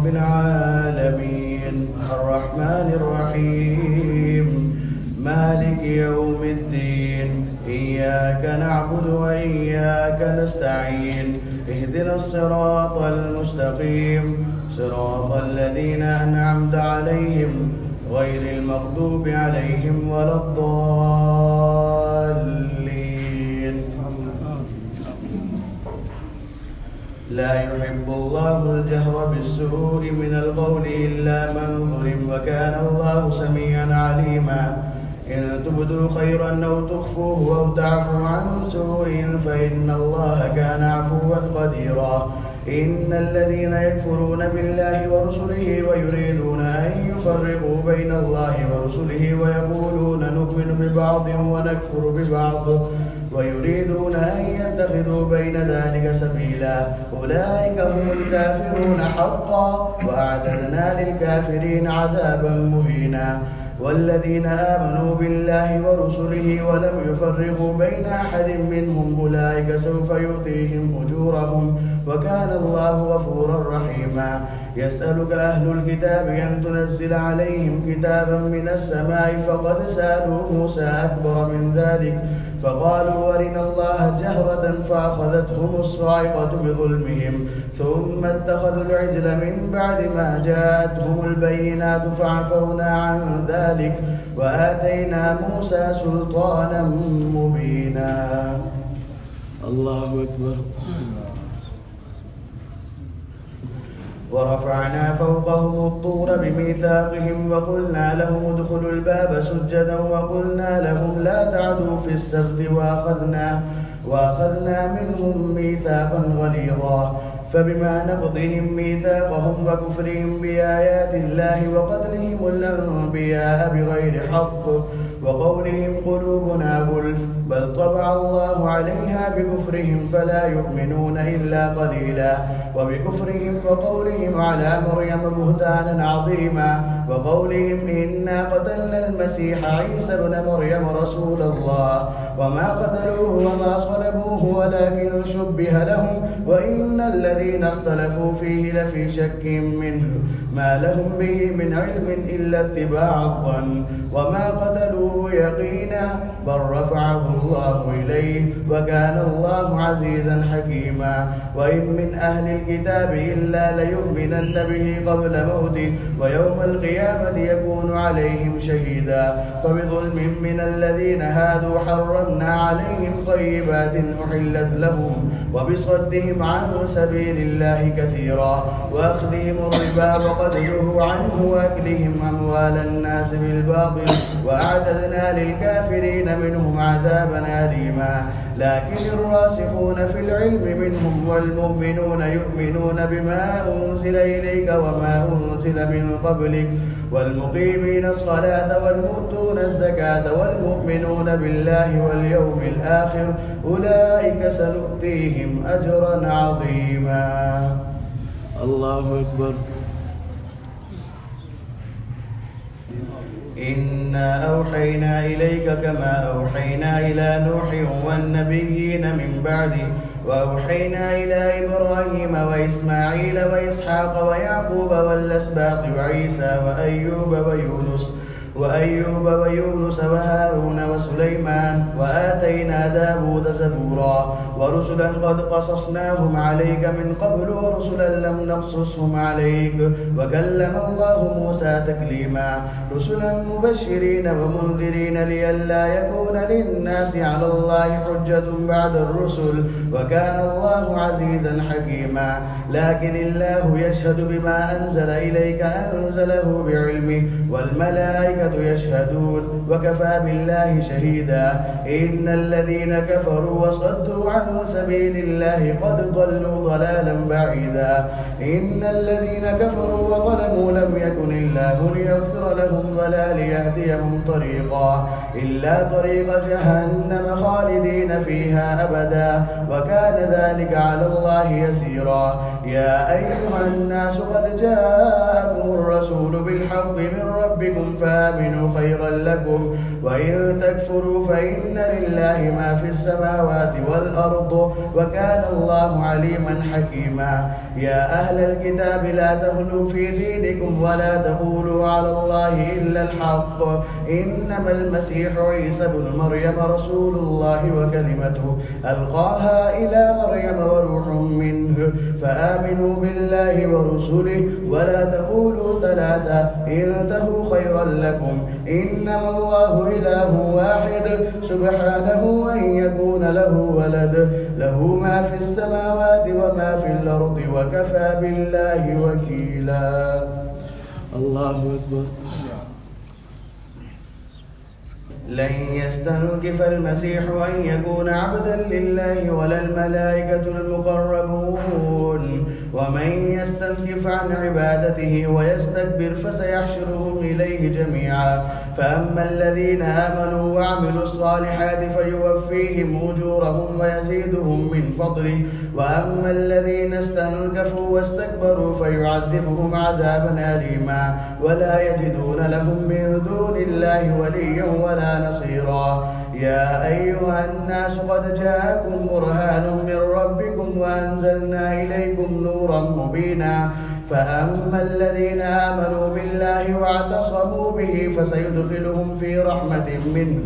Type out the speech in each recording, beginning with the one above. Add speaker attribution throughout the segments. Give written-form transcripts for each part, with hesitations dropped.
Speaker 1: العالمين الرحمن الرحيم مالك يوم الدين إياك نعبد وإياك نستعين اهدنا الصراط المستقيم صراط الذين أنعمت عليهم غير المغضوب عليهم ولا الضالين. لا يحب الله الجهر بالسوء من القول إلا من ظلم وكان الله سميعا عليما. إن تبدوا خيرا أو تخفوه أو تعفوا عن سوء فإن الله كان عفوا قديرا. إن الذين يكفرون بالله ورسله ويريدون أن يفرقوا بين الله ورسله ويقولون نؤمن ببعض ونكفر ببعض ويريدون أن يتخذوا بين ذلك سبيلا أولئك هم الكافرون حقا وأعتدنا للكافرين عذابا مهينا. والذين آمنوا بالله ورسله ولم يفرقوا بين أحد منهم أولئك سوف يؤتيهم أجورهم وكان الله غفورا رحيما. يسألك أهل الكتاب أن تنزل عليهم كتابا من السماء فقد سألوا موسى أكبر من ذلك فقالوا أرنا الله جهرة فأخذتهم الصاعقة بظلمهم ثم اتخذوا العجل من بعد ما جاءتهم البينات فعفونا عن ذلك وآتينا موسى سلطانا مبينا. الله أكبر. ورفعنا فوقهم الطور بميثاقهم وقلنا لهم ادخلوا الباب سجدا وقلنا لهم لا تعدوا في السبت وأخذنا منهم ميثاقا غليظا. فبما نقضهم ميثاقهم وكفرهم بآيات الله وقتلهم الأنبياء بغير حق وقولهم قلوبنا غلف بل طبع الله عليها بكفرهم فلا يؤمنون إلا قليلا. وبكفرهم وقولهم على مريم بهتانا عظيما وقولهم إنا قتلنا المسيح عيسى ابن مريم رسول الله وما قتلوه وما صلبوه ولكن شبه لهم وإن الذين اختلفوا فيه لفي شك منه ما لهم به من علم إلا اتباع الظن وما قتلوه يقينا بل رفعه الله إليه وكان الله عزيزا حكيما. وإن من أهل الكتاب إلا ليؤمنن به قبل موته ويوم القيامة يكون عليهم شهيدا. فبظلم من الذين هادوا حرمنا عليهم طيبات أحلت لهم وبصدهم عن سبيل الله كثيرا وأخذهم الربا وقد نهوا عنه وأكلهم أموال الناس بالباطل وأعتدنا للكافرين منهم عذابا أليما. لكن الراسخون في العلم منهم والمؤمنون يؤمنون بما أنزل إليك وما أنزل من قبلك والمقيمين الصلاة والمؤتون الزكاة والمؤمنون بالله واليوم الآخر أولئك سنؤتيهم أجرا عظيما. الله أكبر. إنا أوحينا إليك كما أوحينا إلى نوح والنبيين من بعده وأوحينا إلى إبراهيم وإسماعيل وإسحاق ويعقوب والأسباط وعيسى وأيوب ويونس وهارون وسليمان وآتينا داود زبورا ورسلا قد قصصناهم عليك من قبل ورسلا لم نقصصهم عليك وكلم الله موسى تكليما. رسلا مبشرين ومنذرين لئلا يكون للناس على الله حجة بعد الرسل وكان الله عزيزا حكيما. لكن الله يشهد بما أنزل إليك أنزله بعلمه والملائكة يشهدون وكفى بالله شهيدا. إن الذين كفروا وصدوا عن سبيل الله قد ضلوا ضلالا بعيدا. إن الذين كفروا وظلموا لم يكن الله ليغفر لهم ولا ليهديهم طريقا إلا طريق جهنم خالدين فيها أبدا وكان ذلك على الله يسيرا. يا أيها الناس قد جاءكم الرسول بالحق من ربكم فآمنوا تآمنوا خيرا لكم، وإن تكفروا فإن لله ما في السماوات والأرض، وكان الله عليما حكيما. يا أهل الكتاب لا تغلوا في دينكم ولا تقولوا على الله إلا الحق، إنما المسيح عيسى بن مريم رسول الله وكلمته ألقاها إلى مريم وروح منه، فآمنوا بالله ورسله ولا تقولوا ثلاثة، انتهوا خيرا لكم، إنما الله إله واحد سبحانه أن يكون له ولد، له ما في السماوات وما في الأرض، وكفى بالله وكيلا. الله أكبر. لن يستنكف المسيح أن يكون عبدا لله ولا الملائكة المقربون، ومن يستنكف عن عبادته ويستكبر فسيحشرهم إليه جميعا. فأما الذين آمنوا وعملوا الصالحات فيوفيهم أجورهم ويزيدهم من فضله، وأما الذين استنكفوا واستكبروا فيعذبهم عذابا أليما، ولا يجدون لهم من دون الله وليا ولا نصيرا. يا أيها الناس قد جاءكم برهان من ربكم وأنزلنا إليكم نورا مبينا. فأما الذين آمنوا بالله واعتصموا به فسيدخلهم في رحمة منه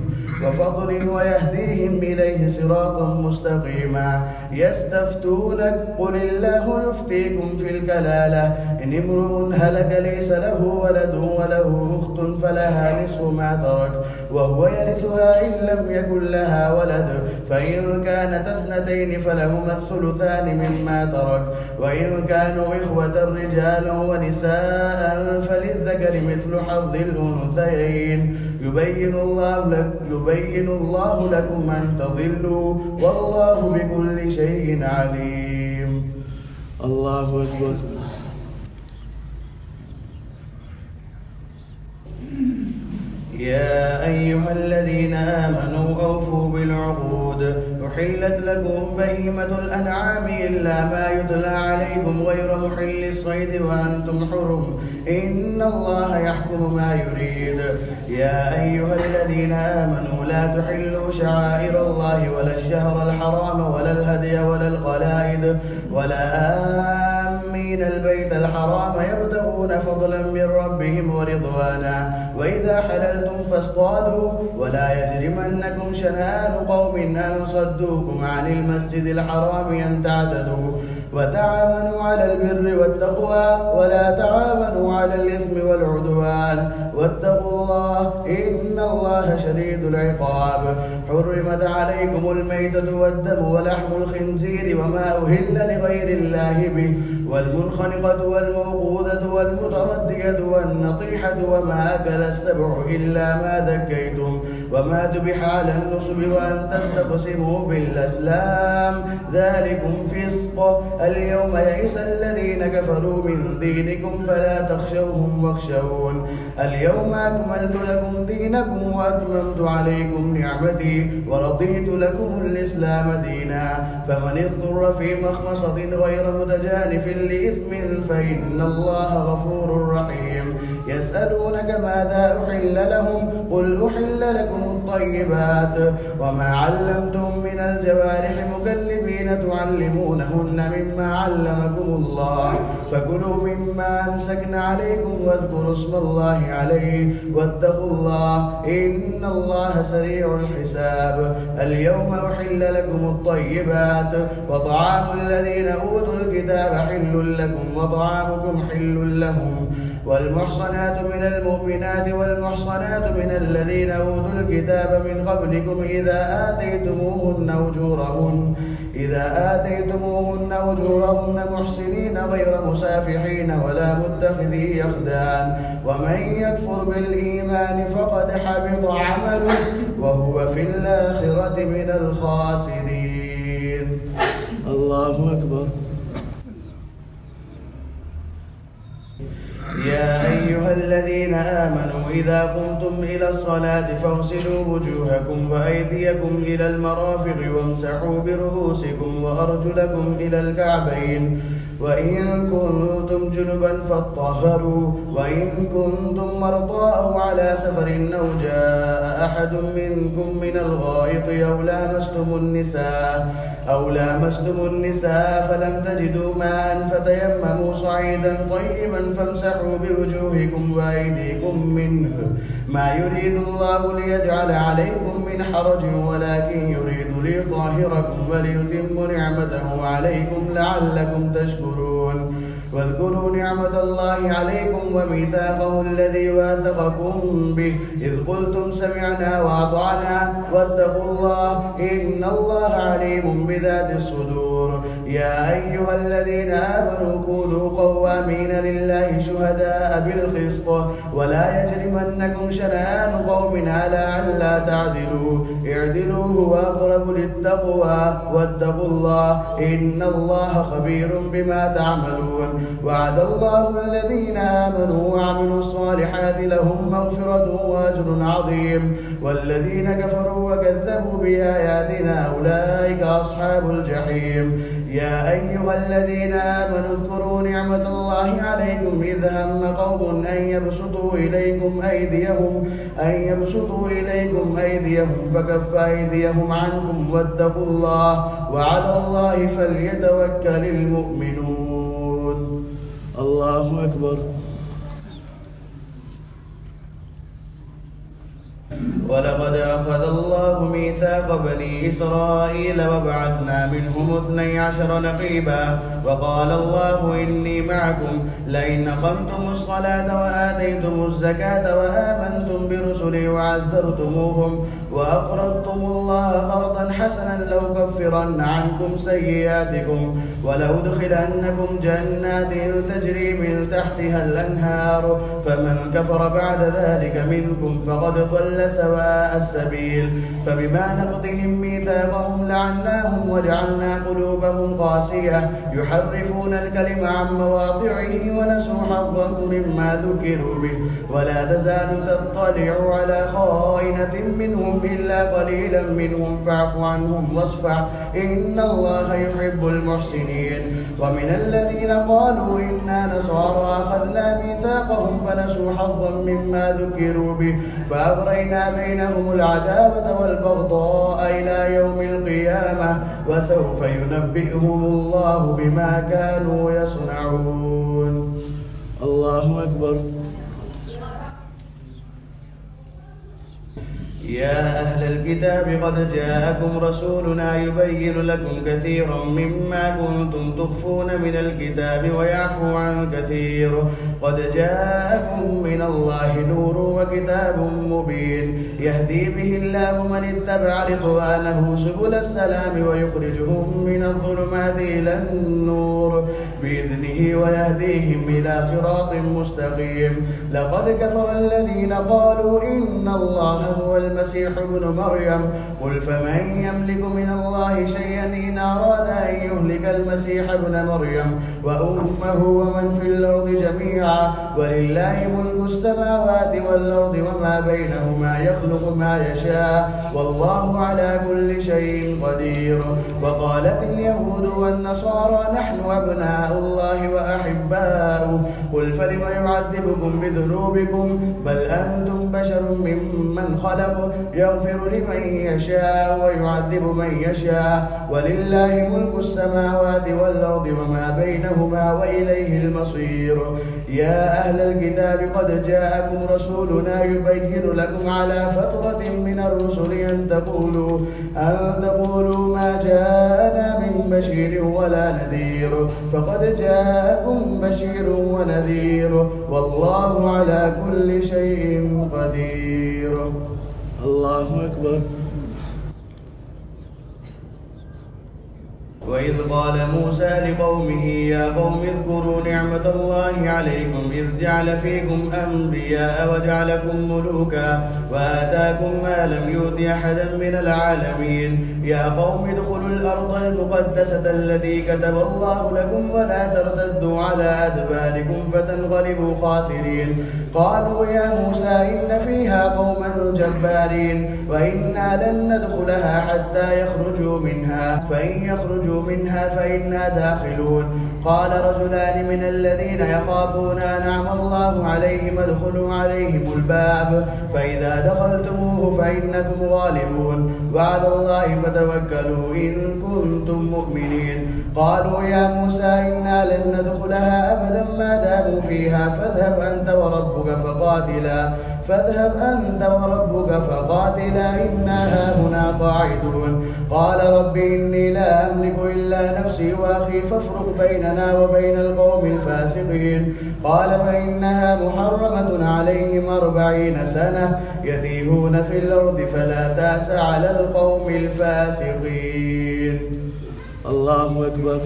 Speaker 1: وفضل ويهديهم إليه صراطا مستقيما. يستفتونك قل الله يفتيكم في الكلالة، إن امرؤ هلك ليس له ولد وله أخت فلها نصف ما ترك وهو يرثها إن لم يكن لها ولد، فإن كانت اثنتين فلهما الثلثان مما ترك، وإن كانوا إخوة رجالا ونساء فللذكر مثل حظ الأنثيين. يبين الله لكم أن تضلوا، والله بكل شيء عليم. الله أكبر. يا أيها الذين آمنوا أوفوا بالعقود، أحلت لكم بهيمة الأنعام إلا ما يتلى عليكم غير محل الصيد وأنتم حرم، إن الله يحكم ما يريد. يا أيها الذين آمنوا لا تحلوا شعائر الله ولا الشهر الحرام ولا الهدي ولا القلائد ولا آمين البيت الحرام يبتغون فضلا من ربهم ورضوانا، وإذا حللتم فاصطادوا، ولا يجرمنكم شنآن قوم أن صدوكم عن المسجد الحرام أن تعتدوا، وتعاونوا على البر والتقوى ولا تعاونوا على الإثم والعدوان، واتقوا الله إن الله شديد العقاب. حرمت عليكم الميتة والدم ولحم الخنزير وما أهل لغير الله به، والمنخنقة والموقوذة والمتردية والنطيحة وما أكل السبع إلا ما ذكيتم، وما ذبح على النصب، وأن تستقسموا بالأزلام، ذلكم فسق. اليوم يئس الذين كفروا من دينكم فلا تخشوهم واخشون. اليوم أكملت لكم دينكم وأتممت عليكم نعمتي ورضيت لكم الإسلام دينا، فمن اضطر في مخمصة غير متجانف لإثم فإن الله غفور رحيم. يسألونك ماذا أحل لهم، قل أحل لكم الطيبات، وما علمتم من الجوارح مكلبين تعلمونهن مما علمكم الله، فكلوا مما أمسكن عليكم واذكروا اسم الله عليه، واتقوا الله إن الله سريع الحساب. اليوم أحل لكم الطيبات، وطعام الذين أوتوا الكتاب حل لكم وطعامكم حل لهم، والمحصنات من المؤمنات والمحصنات من الذين أوتوا الكتاب من قبلكم إذا آتيتموهن أجورهن محسنين غير مسافحين ولا متخذي أخدان، ومن يكفر بالإيمان فقد حبط عمله وهو في الآخرة من الخاسرين. الله أكبر. يا أيها الذين آمنوا إذا قمتم إلى الصلاة فاغسلوا وجوهكم وأيديكم إلى المرافق وامسحوا برؤوسكم وأرجلكم إلى الكعبين، وإن كنتم جنبا فاطهروا وإن كنتم مرضى أو على سفر أو جاء أحد منكم من الغائط أو لامستم النساء فلم تجدوا ماء فتيمموا صعيدا طيبا فامسحوا بوجوهكم وأيديكم منه ما يريد الله ليجعل عليكم من حرج ولكن يريد ليطهركم وليتم نعمته عليكم لعلكم تشكرون. واذكروا نعمة الله عليكم وميثاقه الذي واثقكم به إذ قلتم سمعنا وأطعنا واتقوا الله إن الله عليم بذات الصدور. يا أيها الذين آمنوا كونوا قوامين لله شهداء بالقسط ولا يجرمنكم شنآن قوم على ألا تعدلوا اعدلوا هو أقرب للتقوى واتقوا الله إن الله خبير بما تعملون. وعد الله الذين آمنوا وعملوا الصالحات لهم مغفرة وأجر عظيم والذين كفروا وكذبوا بآياتنا أولئك أصحاب الجحيم. يا أيها الذين آمنوا اذكروا نعمة الله عليكم إذ هم قوم أن يبسطوا إليكم أيديهم فكف أيديهم عنكم واتقوا الله وعلى الله فليتوكل المؤمنون. الله أكبر. ولقد أخذ الله ميثاق بني إسرائيل وبعثنا منهم 12 نقيبا وقال الله إني معكم لئن أقمتم الصلاة وآتيتم الزكاة وآمنتم برسلي وعزرتموهم وأقرضتم الله قرضا حسنا لأكفرن عنكم سيئاتكم ولأدخلنكم جنات تجري من تحتها الأنهار فمن كفر بعد ذلك منكم فقد ضل سواء السبيل. فبما نقضهم ميثاقهم لعناهم وجعلنا قلوبهم قاسية يحرفون الكلم عن مواضعه ونسوا حظا مما ذكروا به ولا تزال تطلع على خائنة منهم إلا قليلا منهم فاعف عنهم واصفح إن الله يحب المحسنين. ومن الذين قالوا إنا نصارى أخذنا ميثاقهم فنسوا حظا مما ذكروا به فأغرينا بينهم العداوة والبغضاء إلى يوم القيامة وسوف ينبئهم الله بما كانوا يصنعون. الله أكبر. يا أهل الكتاب قد جاءكم رسولنا يبين لكم كثيرا مما كنتم تخفون من الكتاب ويعفو عن كثير قد جاءكم من الله نور وكتاب مبين يهدي به الله من اتبع رضوانه سبل السلام ويخرجهم من الظلمات إلى النور بإذنه ويهديهم إلى صراط مستقيم. لقد كفر الذين قالوا إن الله هو المسيح ابن مريم قل فمن يملك من الله شيئا إن أراد أن يهلك المسيح ابن مريم وأمه ومن في الأرض جميعا ولله ملك السماوات والأرض وما بينهما يخلق ما يشاء والله على كل شيء قدير. وقالت اليهود والنصارى نحن أبناء الله وأحباؤه قل فلم يعذبكم بذنوبكم بل أنتم بشر ممن خلق يغفر لمن يشاء ويعذب من يشاء ولله ملك السماوات والأرض وما بينهما وإليه المصير. يا أهل الكتاب قد جاءكم رسولنا يبين لكم على فترة من الرسل أن تقولوا ما جاءنا من بشير ولا نذير فقد جاءكم بشير ونذير والله على كل شيء قدير. الله أكبر. وإذ قال موسى لقومه يا قوم اذكروا نعمة الله عليكم إذ جعل فيكم أنبياء وجعلكم ملوكا وآتاكم ما لم يؤت أحدا من العالمين يا قوم ادخلوا الأرض المقدسة التي كتب الله لكم ولا ترتدوا على أدباركم فتنقلبوا خاسرين. قالوا يا موسى إن فيها قوما جبارين وإنا لن ندخلها حتى يخرجوا منها فإن يخرجوا ادخلوا منها فإنا داخلون. قال رجلان من الذين يخافون أنعم الله عليهم ادخلوا عليهم الباب فإذا دخلتموه فإنكم غالبون وعلى الله فتوكلوا إن كنتم مؤمنين. قالوا يا موسى إنا لن ندخلها أبدا ما داموا فيها فاذهب أنت وربك فقاتلا إنا هاهنا قاعدون. قال رب إني لا أملك إلا نفسي وأخي فافرق بيننا وبين القوم الفاسقين. قال فإنها محرمة عليهم 40 سنة يتيهون في الأرض فلا تأس على القوم الفاسقين. الله أكبر.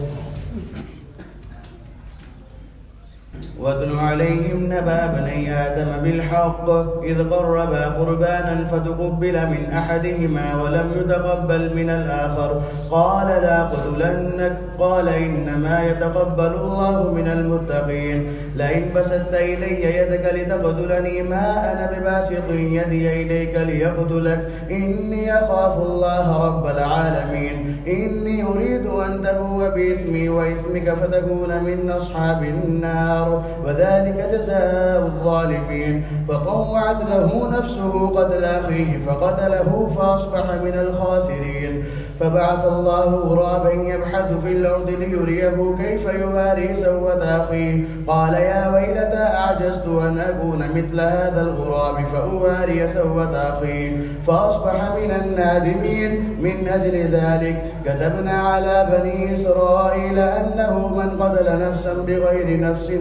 Speaker 1: واتل عليهم نبأ بني آدم بالحق إذ قربا قربانا فتقبل من أحدهما ولم يتقبل من الآخر قال لأقتلنك قال إنما يتقبل الله من المتقين. لئن بسطت إلي يدك لتقتلني ما أنا بباسط يدي إليك ليقتلك إني أخاف الله رب العالمين. إني أريد أن تبوء بإثمي وإثمك فتكون من أصحاب النار وذلك جزاء الظالمين. فطوعت له نفسه قتل أخيه فقتله فأصبح من الخاسرين. فبعث الله غرابا يبحث في الأرض ليريه كيف يواري سوءة أخيه قال يا ويلتى أعجزت أن أكون مثل هذا الغراب فأواري سوءة أخيه فأصبح من النادمين. من أجل ذلك كتبنا على بني إسرائيل أنه من قتل نفسا بغير نفس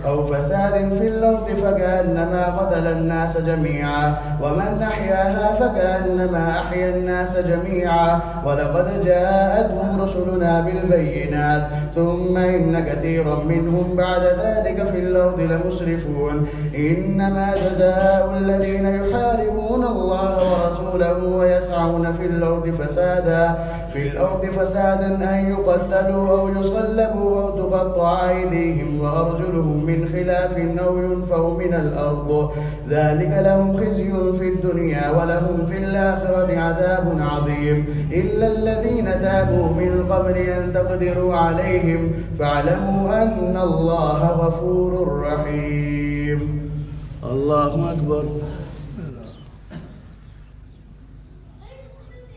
Speaker 1: أو فساد في الأرض فكأنما قتل الناس جميعا ومن أحياها فكأنما أحيا الناس جميعا. ولقد جاءتهم رسلنا بالبينات ثم إن كثيرا منهم بعد ذلك في الأرض لمسرفون. إنما جزاء الذين يحاربون الله ورسوله ويسعون في الأرض فسادا أن يقتلوا أو يصلبوا أو تقطع أيديهم وأرجلهم من خلاف أو ينفوا من الأرض ذلك لهم خزي في الدنيا ولهم في الآخرة عذاب عظيم. إلا الذين تابوا من قبل أن تقدروا عليهم فاعلموا أن الله غفور رحيم. الله أكبر.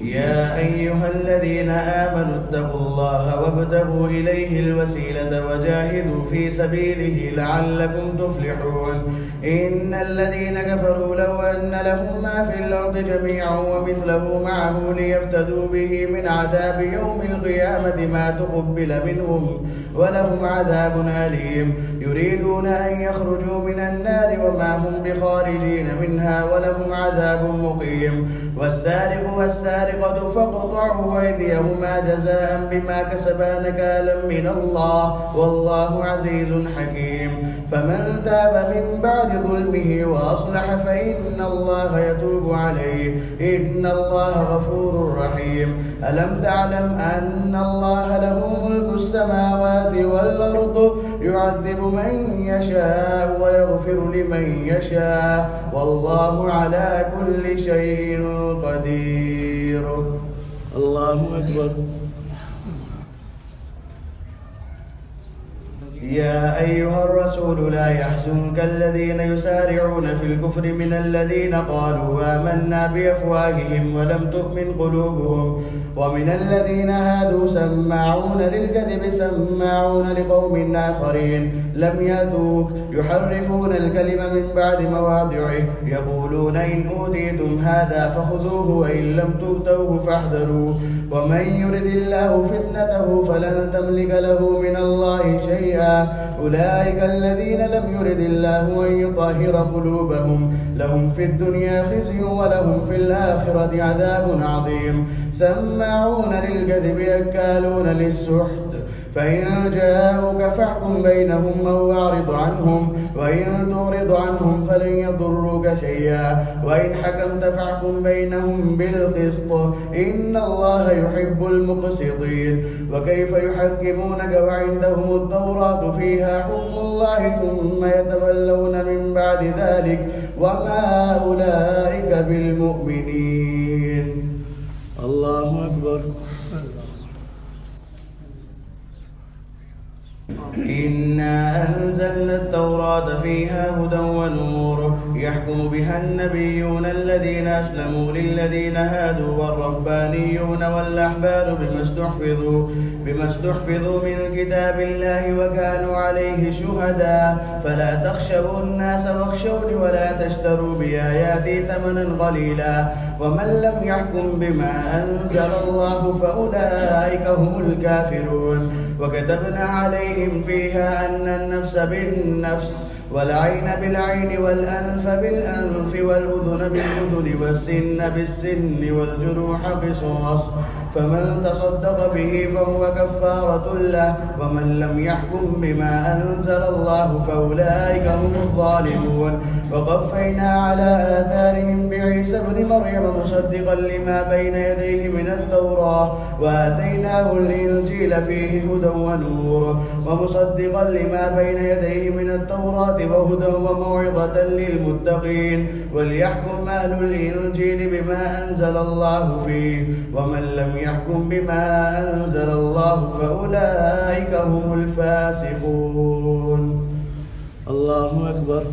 Speaker 1: يا أيها الذين آمنوا اتقوا الله وابتغوا إليه الوسيلة وجاهدوا في سبيله لعلكم تفلحون. إن الذين كفروا لو أن لهم ما في الأرض جميعا ومثله معه ليفتدوا به من عذاب يوم القيامة ما تقبل منهم ولهم عذاب أليم. يريدون أن يخرجوا من النار وما هم بخارجين منها ولهم عذاب مقيم. والسارق والسارقة فاقطعوا أيديهما جزاء بما كسبا نكالا من الله والله عزيز حكيم. فمن تاب من بعد ظلمه وأصلح فإن الله يتوب عليه إن الله غفور رحيم. ألم تعلم أن الله له ملك السماوات والأرض يعذب من يشاء ويغفر لمن يشاء والله على كل شيء قدير. الله أكبر. يا أيها الرسول لا يحزنك الذين يسارعون في الكفر من الذين قالوا آمنا بأفواههم ولم تؤمن قلوبهم ومن الذين هادوا سماعون للكذب سماعون لقوم آخرين لم يأتوك يحرفون الكلم من بعد مواضعه يقولون إن أوتيتم هذا فخذوه وإن لم تؤتوه فاحذروا ومن يرد الله فتنته فلن تملك له من الله شيئا. أولئك الذين لم يرد الله أن يطهر قلوبهم لهم في الدنيا خزي ولهم في الآخرة عذاب عظيم. سماعون للكذب أكالون للسحت فإن جاءوك فاحكم بينهم أو أعرض عنهم وإن تعرض عنهم فلن يضروك شيئا وإن حكمت فاحكم بينهم بالقسط إن الله يحب المقسطين. وكيف يحكمونك وعندهم التوراة فيها حكم الله ثم يتولون من بعد ذلك وما أولئك بالمؤمنين. الله أكبر. إنا أنزلنا التوراة فيها هدى ونور يحكم بها النبيون الذين أسلموا للذين هادوا والربانيون والأحبار بما استحفظوا من كتاب الله وكانوا عليه شهداء فلا تخشوا الناس واخشوني ولا تشتروا بآياتي ثمنا قليلا ومن لم يحكم بما أنزل الله فأولئك هم الكافرون وكتبنا عليهم فيها أن النفس بالنفس والعين بالعين والأنف بالأنف والأذن بالأذن والسن بالسن والجروح قصاص فمن تصدق به فهو كفارة له ومن لم يحكم بما أنزل الله فأولئك هم الظالمون وقفينا على آثارهم بعيسى ابن مريم مصدقا لما بين يديه من التوراة وآتيناه الإنجيل فيه هدى ونور ومصدقا لما بين يديه من التوراة وهدى وموعظة للمتقين وليحكم أهل الإنجيل بما أنزل الله فيه ومن لم يحكم بما أنزل الله فأولئك هم الفاسقون. الله أكبر.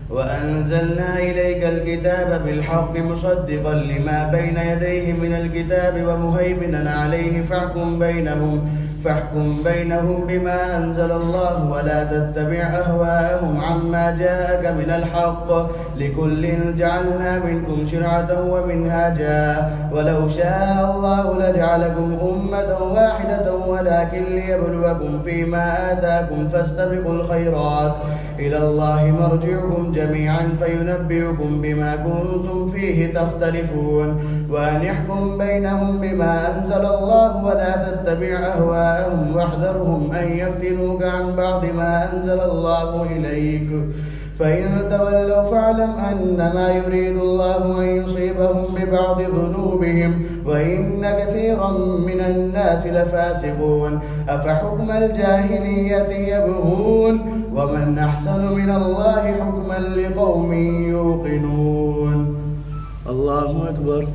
Speaker 1: وأنزلنا إليك الكتاب بالحق مصدقا لما بين يديه من الكتاب ومهيمنا عليه فاحكم بينهم بما أنزل الله ولا تتبع أهواءهم عما جاءك من الحق لكل جعلنا منكم شرعة ومنهاجا ولو شاء الله لجعلكم أمة واحدة ولكن ليبلوكم فيما آتاكم فاستبقوا الخيرات إلى الله مرجعكم جميعا فينبئكم بما كنتم فيه تختلفون وأن يحكم بينهم بما أنزل الله ولا تتبع أهواءهم واحذرهم أن يفتنوك عن بعض ما أنزل الله إليك فإن تولوا فاعلم أنما يريد الله أن يصيبهم ببعض ذنوبهم وإن كثيرا من الناس لفاسقون أفحكم الجاهلية يبغون ومن أحسن من الله حكما لقوم يوقنون. الله أكبر.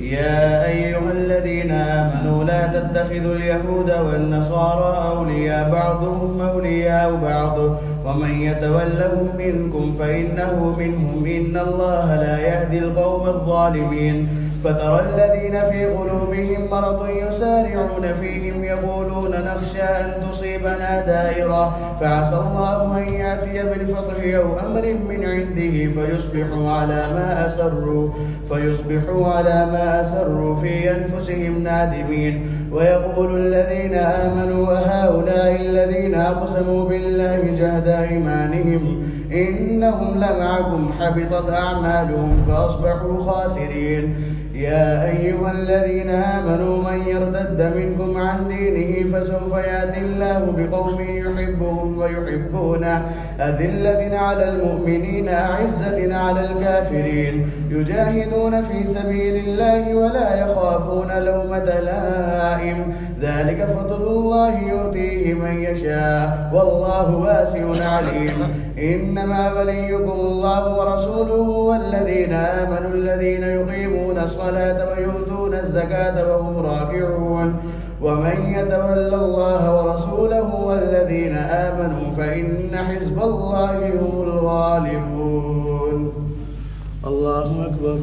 Speaker 1: يا أيها الذين آمنوا لا تتخذوا اليهود والنصارى أولياء بعضهم أولياء بعض ومن يتولهم منكم فإنه منهم إن الله لا يهدي القوم الظالمين فترى الذين في قلوبهم مرض يسارعون فيهم يقولون نخشى أن تصيبنا دائرة فعسى الله أن يأتي بالفتح أو أمر من عنده فيصبحوا على ما أسروا في أنفسهم نادمين ويقول الذين آمنوا وهؤلاء الذين أقسموا بالله جهد أيمانهم إنهم لمعكم حبطت أعمالهم فأصبحوا خاسرين. يا أيها الذين آمنوا من يرتد منكم عن دينه فسوف يأتي الله بقوم يحبهم ويحبونه أذلة على المؤمنين أعزة على الكافرين يجاهدون في سبيل الله ولا يخافون لومة لائم ذلك فضل الله يؤتيه من يشاء والله واسع عليم. إنما وليكم الله ورسوله والذين آمنوا الذين يقيمون الصلاة ويؤتون الزكاة وهم راكعون ومن يتول الله ورسوله والذين آمنوا فإن حزب الله هم الغالبون. الله أكبر.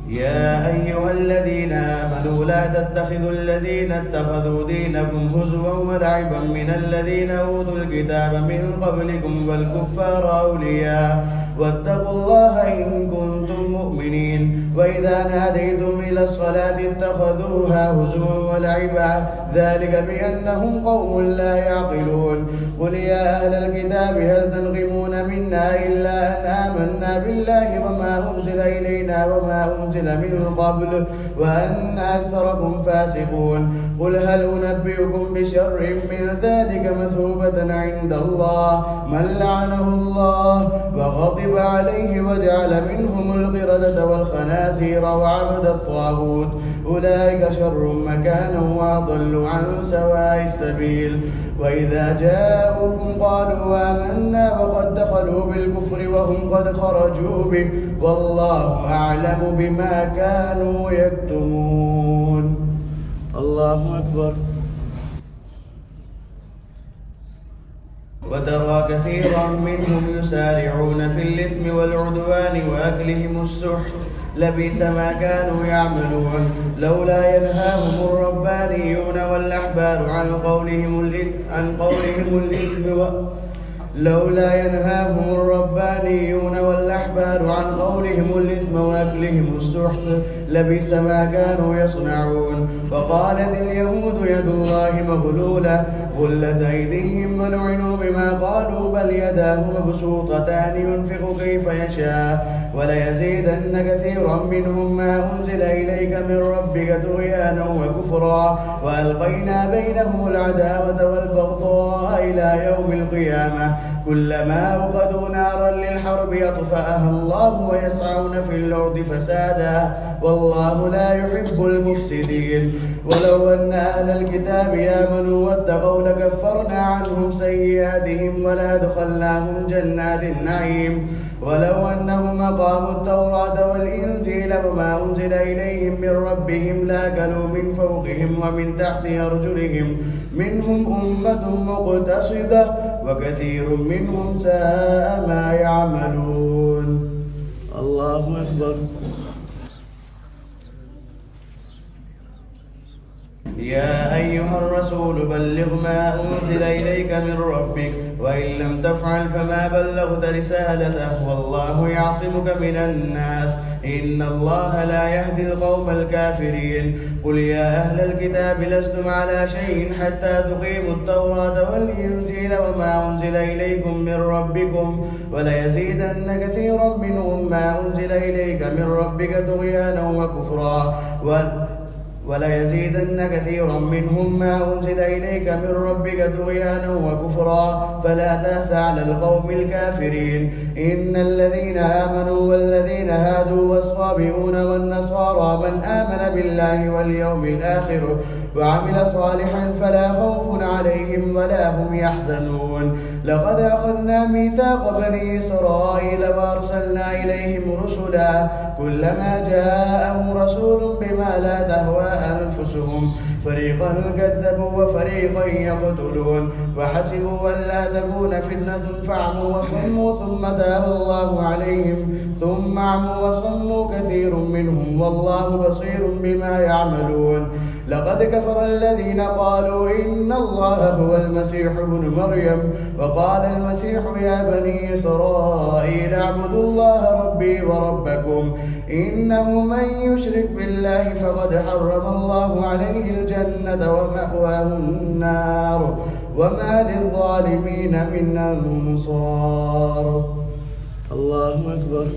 Speaker 1: يا أيها الذين آمنوا لا تتخذوا الذين اتخذوا دينكم هزوا ولعبا من الذين أوتوا الكتاب من قبلكم والكفار أولياء واتقوا الله إن كنتم مؤمنين وإذا ناديتم إلى الصلاة اتخذوها هزوا ولعبا ذلك بأنهم قوم لا يعقلون. قل يا أهل الكتاب هل تنقمون منا إلا أن آمنا بالله وما أنزل إلينا وما أنزل من قبل وأن أكثركم فاسقون. قل هل أنبئكم بشر من ذلك مثوبة عند الله من لعنه الله وغضب عليه وجعل منهم القردة والخنازير الخنازير وعبد الطاغوت أولئك شر مكانا وأضل عن سواء السبيل. وإذا جاءوكم قالوا آمنا وقد دخلوا بالكفر وهم قد خرجوا به والله أعلم بما كانوا يكتمون. الله أكبر. وترى كثيرا منهم يسارعون في الإثم والعدوان وأكلهم السحت لبئس ما كانوا يعملون. لولا ينهاهم الربانيون والأحبار عن قولهم الإثم لولا ينهاهم الربانيون والأحبار عن قولهم الإثم وأكلهم السحت لبئس ما كانوا يصنعون. وقالت اليهود يد الله مغلولة غلت أيديهم ولعنوا بما قالوا بل يداه مبسوطتان ينفق كيف يشاء وليزيدن كثيرا منهم ما أنزل إليك من ربك طغيانا وكفرا وألقينا بينهم العداوة والبغضاء إلى يوم القيامة كلما أوقدوا نارا للحرب أطفأها الله ويسعون في الأرض فسادا والله لا يحب المفسدين. ولو أن أهل الكتاب آمنوا واتقوا لكفرنا عنهم سيئاتهم ولأدخلناهم جنات النعيم. ولو أنهم أقاموا التوراة والإنجيل وما أنزل إليهم من ربهم لأكلوا من فوقهم ومن تحت أرجلهم منهم أمة مقتصدة وكثير منهم ساء ما يعملون. الله أكبر. يا أيها الرسول بلغ ما أنزل إليك من ربك وإن لم تفعل فما بلغت رسالته والله يعصمك من الناس إن الله لا يهدي القوم الكافرين. قل يا أهل الكتاب لستم على شيء حتى تقيموا التوراة والإنجيل وما أنزل إليكم من ربكم وليزيدن كثيرا منهم ما أنزل إليك من ربك طغيانا وكفرا وليزيدن كثيرا منهم ما أنزل إليك من ربك طغيانا وكفرا فلا تأس على القوم الكافرين. إن الذين آمنوا والذين هادوا والصابئون والنصارى من آمن بالله واليوم الآخر وعمل صالحا فلا خوف عليهم ولا هم يحزنون. لقد أخذنا ميثاق بني إسرائيل وأرسلنا إليهم رسلا كلما جاءهم رسول بما لا تهوى أنفسهم فريقا كذبوا وفريقا يقتلون وحسبوا أن لا تكون فتنة فعموا وصموا ثم تاب الله عليهم ثم عموا وصموا كثير منهم والله بصير بما يعملون. لقد كفر الذين قالوا إن الله هو المسيح ابن مريم وقال المسيح يا بني إسرائيل اعبدوا الله ربي وربكم إنه من يشرك بالله فقد حرم الله عليه الجنة ومأواه النار وما للظالمين من أنصار. الله أكبر.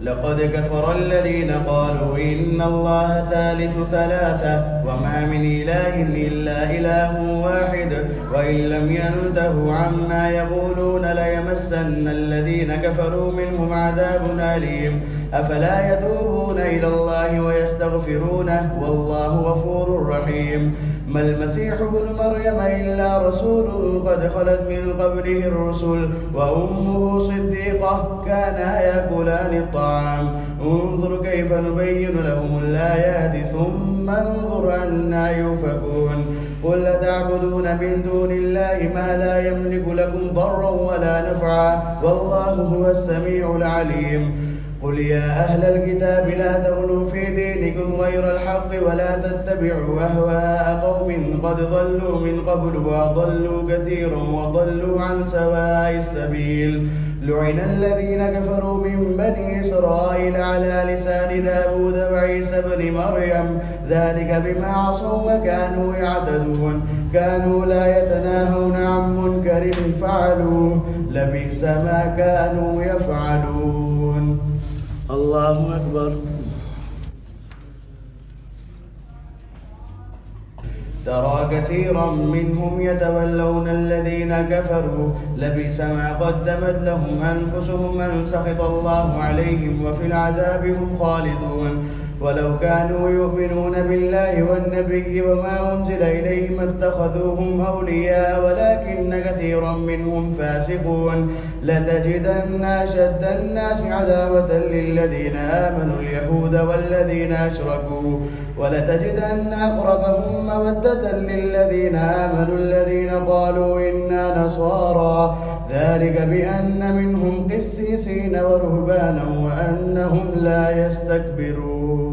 Speaker 1: لقد كفر الذين قالوا إن الله ثالث ثلاثة وما من إله إلا إله واحد وإن لم ينتهوا عما يقولون ليمسن الذين كفروا منهم عذاب أليم. أفلا يتوبون إلى الله ويستغفرونه والله غفور رحيم. ما المسيح ابن مريم إلا رسول قد خلت من قبله الرسل وأمه صديقة كانا يأكلان الطعام انظر كيف نبين لهم الآيات ثم انظر أنا يؤفكون. قل أتعبدون من دون الله ما لا يملك لكم ضرا ولا نفعا والله هو السميع العليم. قل يا أهل الكتاب لا تغلوا في دينكم غير الحق ولا تتبعوا أهواء قوم قد ضلوا من قبل وأضلوا كثيرا وضلوا عن سواء السبيل. لعن الذين كفروا من بني إسرائيل على لسان داود وعيسى بن مريم ذلك بما عصوا وكانوا يعتدون كانوا لا يتناهون عن منكر فعلوه لبئس ما كانوا يفعلون. الله أكبر. ترى كثيرا منهم يتولون الذين كفروا لبئس ما قدمت لهم أنفسهم أن سخط الله عليهم وفي العذاب هم خالدون ولو كانوا يؤمنون بالله والنبي وما أنزل إليهم اتخذوهم أولياء ولكن كثيرا منهم فاسقون لتجدن أشد الناس عداوة للذين آمنوا اليهود والذين أشركوا ولتجدن أقربهم مودة للذين آمنوا الذين قالوا إنا نصارى ذلك بأن منهم قسيسين ورهبانا وأنهم لا يستكبرون.